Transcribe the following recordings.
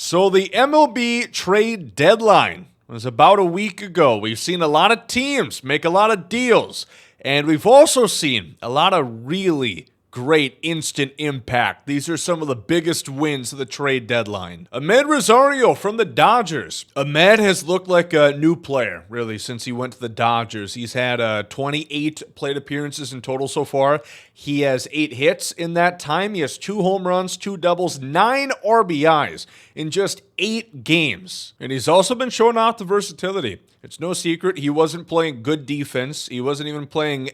So the MLB trade deadline was about a week ago. We've seen a lot of teams make a lot of deals, and we've also seen a lot of really great instant impact. These are some of the biggest wins of the trade deadline. Amed Rosario from the Dodgers. Amed has looked like a new player, really, since he went to the Dodgers. He's had 28 plate appearances in total so far. He has 8 hits in that time. He has 2 home runs, 2 doubles, 9 RBIs in just 8 games. And he's also been showing off the versatility. It's no secret he wasn't playing good defense. He wasn't even playing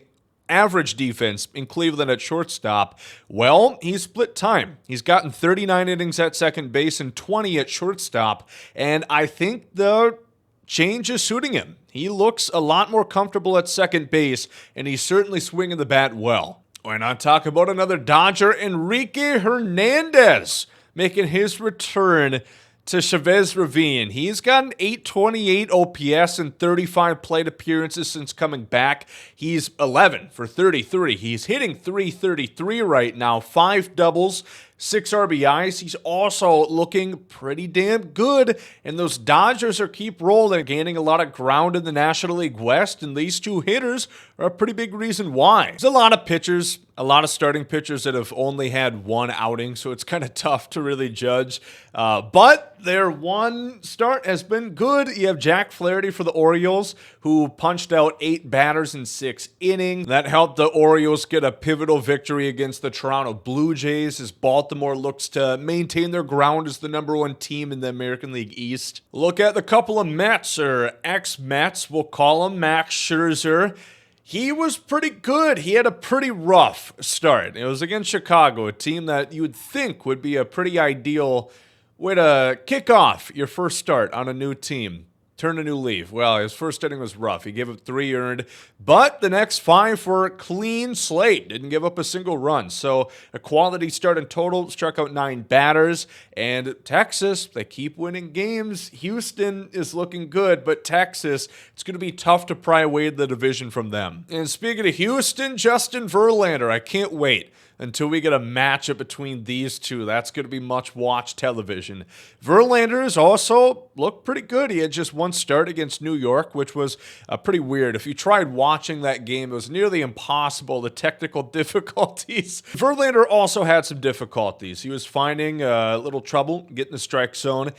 average defense in Cleveland at shortstop. Well, he's split time. He's gotten 39 innings at second base and 20 at shortstop, and I think the change is suiting him. He looks a lot more comfortable at second base, and he's certainly swinging the bat well. Why not talk about another Dodger, Enrique Hernandez, making his return to Chavez Ravine. He's got an 828 OPS and 35 plate appearances since coming back. He's 11 for 33. He's hitting .333 right now, 5 doubles, 6 RBIs. He's also looking pretty damn good, and those Dodgers are keep rolling, gaining a lot of ground in the National League West, and these 2 hitters are a pretty big reason why. There's a lot of pitchers, a lot of starting pitchers that have only had 1 outing, so it's kind of tough to really judge. But their 1 start has been good. You have Jack Flaherty for the Orioles, who punched out 8 batters in 6 innings. That helped the Orioles get a pivotal victory against the Toronto Blue Jays, as Baltimore looks to maintain their ground as the #1 team in the American League East. Look at the couple of Mets, or ex-Mets, we'll call him. Max Scherzer. He was pretty good. He had a pretty rough start. It was against Chicago, a team that you would think would be a pretty ideal way to kick off your first start on a new team. Turn a new leaf. Well, his first inning was rough. He gave up 3 earned, but the next 5 were a clean slate. Didn't give up a single run. So a quality start in total. Struck out 9 batters. And Texas, they keep winning games. Houston is looking good, but Texas, it's going to be tough to pry away the division from them. And speaking of Houston, Justin Verlander, I can't wait until we get a matchup between these two. That's going to be much-watched television. Verlander has also looked pretty good. He had just 1 start against New York, which was pretty weird. If you tried watching that game, it was nearly impossible, the technical difficulties. Verlander also had some difficulties. He was finding a little trouble getting the strike zone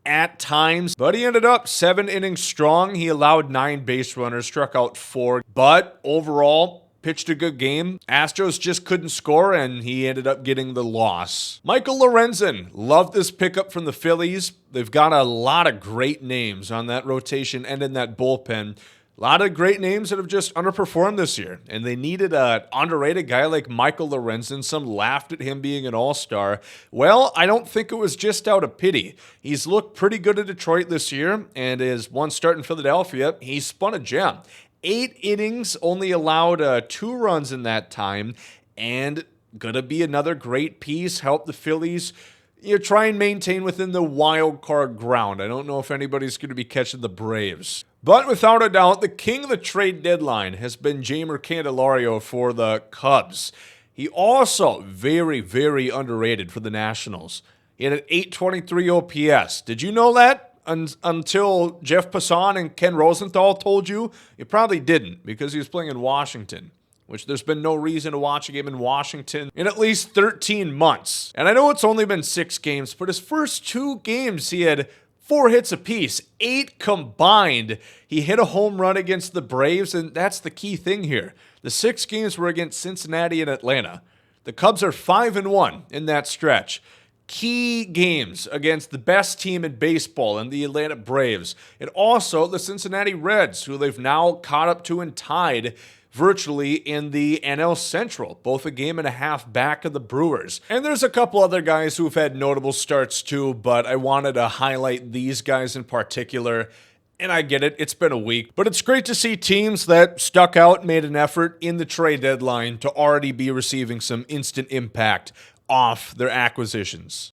at times, but he ended up 7 innings strong. He allowed 9 base runners, struck out 4, but overall, pitched a good game. Astros just couldn't score, and he ended up getting the loss. Michael Lorenzen, loved this pickup from the Phillies. They've got a lot of great names on that rotation and in that bullpen. A lot of great names that have just underperformed this year, and they needed an underrated guy like Michael Lorenzen. Some laughed at him being an all-star. Well, I don't think it was just out of pity. He's looked pretty good at Detroit this year, and his 1 start in Philadelphia, he spun a gem. 8 innings, only allowed 2 runs in that time, and gonna be another great piece. Help the Phillies try and maintain within the wild card ground. I don't know if anybody's going to be catching the Braves. But without a doubt, the king of the trade deadline has been Jemier Candelario for the Cubs. He also very, very underrated for the Nationals. He had an 823 OPS. Did you know that? Until Jeff Passan and Ken Rosenthal told you? You probably didn't, because he was playing in Washington, which there's been no reason to watch a game in Washington in at least 13 months. And I know it's only been 6 games, but his first 2 games, he had 4 hits apiece, 8 combined. He hit a home run against the Braves, and that's the key thing here. The 6 games were against Cincinnati and Atlanta. The Cubs are 5-1 in that stretch. Key games against the best team in baseball and the Atlanta Braves, and also the Cincinnati Reds, who they've now caught up to and tied virtually in the NL Central, both a game and a half back of the Brewers. And there's a couple other guys who've had notable starts too, but I wanted to highlight these guys in particular. And I get it, it's been a week, but it's great to see teams that stuck out and made an effort in the trade deadline to already be receiving some instant impact off their acquisitions.